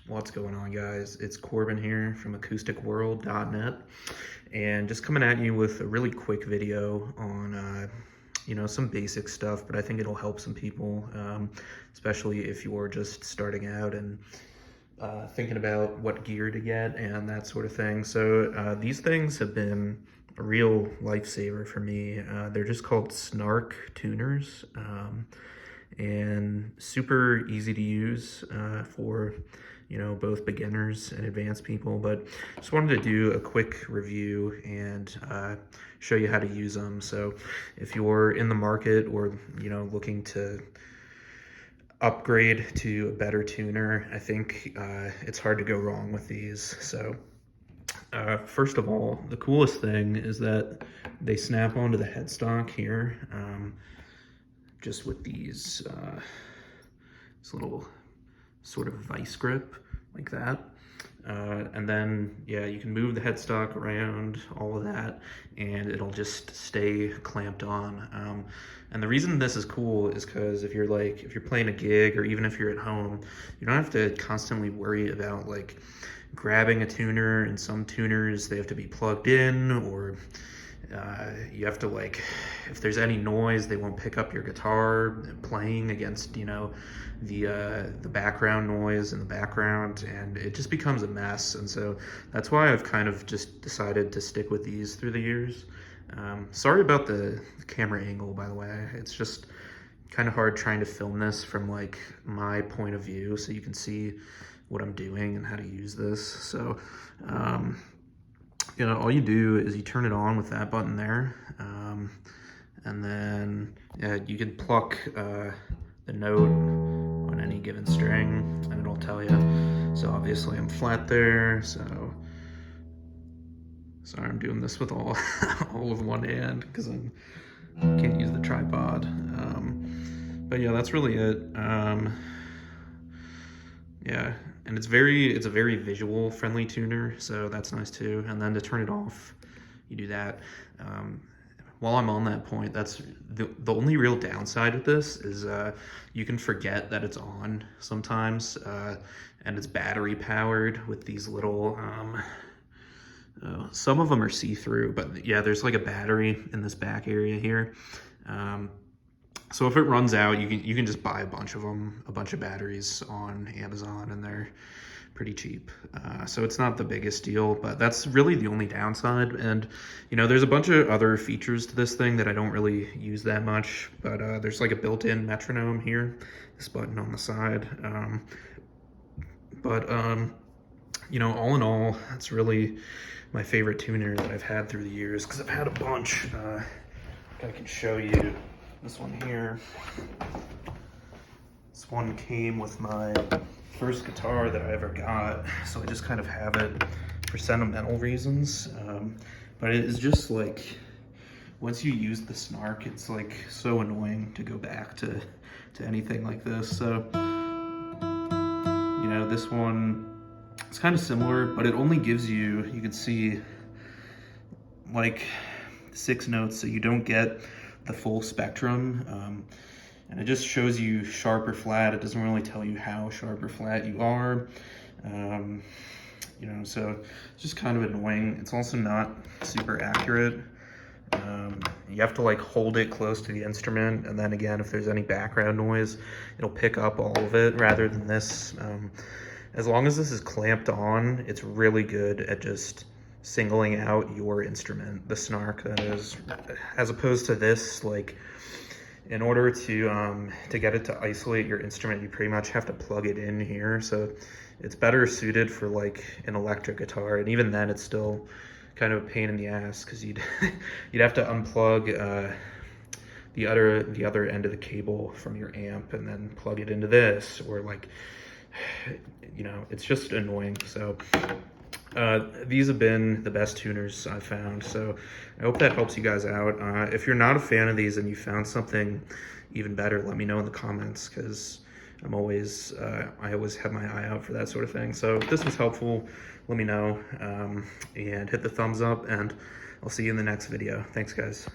What's going on, guys? It's Corbin here from acousticworld.net, and just coming at you with a really quick video on some basic stuff, but I think it'll help some people, especially if you're just starting out and thinking about what gear to get and that sort of thing. So these things have been a real lifesaver for me. They're just called Snark tuners, and super easy to use for both beginners and advanced people. But just wanted to do a quick review and show you how to use them. So if you're in the market or looking to upgrade to a better tuner, I think it's hard to go wrong with these. So first of all, the coolest thing is that they snap onto the headstock here, just with these this little sort of vice grip like that. And then, yeah, you can move the headstock around, all of that, and it'll just stay clamped on. And the reason this is cool is because if you're playing a gig, or even if you're at home, you don't have to constantly worry about grabbing a tuner. And some tuners, they have to be plugged in, or you have to if there's any noise, they won't pick up your guitar playing against the background noise in the background, and it just becomes a mess. And so that's why I've kind of just decided to stick with these through the years. Sorry about the camera angle, by the way. It's just kind of hard trying to film this from my point of view so you can see what I'm doing and how to use this. So all you do is you turn it on with that button there, and then you can pluck the note on any given string, and it'll tell you. So obviously I'm flat there, so sorry I'm doing this with all of one hand because I can't use the tripod. But yeah, that's really it. Yeah, and it's a very visual friendly tuner, so that's nice too. And then to turn it off, you do that. While I'm on that point, that's the only real downside with this is you can forget that it's on sometimes, and it's battery powered with these little, some of them are see-through, but yeah, there's a battery in this back area here. So if it runs out, you can just buy a bunch of batteries on Amazon, and they're pretty cheap. So it's not the biggest deal, but that's really the only downside. And there's a bunch of other features to this thing that I don't really use that much, but there's a built-in metronome here, this button on the side. All in all, that's really my favorite tuner that I've had through the years, because I've had a bunch. I can show you this one here. This one came with my first guitar that I ever got, so I just kind of have it for sentimental reasons. But it is just once you use the Snark, it's so annoying to go back to anything like this. So this one, it's kind of similar, but it only gives you can see 6 notes, so you don't get the full spectrum. And it just shows you sharp or flat. It doesn't really tell you how sharp or flat you are. So it's just kind of annoying. It's also not super accurate. You have to hold it close to the instrument, and then again, if there's any background noise, it'll pick up all of it, rather than this. As long as this is clamped on, it's really good at just singling out your instrument, the Snark, that is, as opposed to this, in order to get it to isolate your instrument, you pretty much have to plug it in here. So it's better suited for an electric guitar, and even then it's still kind of a pain in the ass, because you'd have to unplug the other end of the cable from your amp and then plug it into this, or it's just annoying. So these have been the best tuners I've found, so I hope that helps you guys out. If you're not a fan of these and you found something even better, let me know in the comments, because I always have my eye out for that sort of thing. So if this was helpful, let me know, and hit the thumbs up, and I'll see you in the next video. Thanks, guys.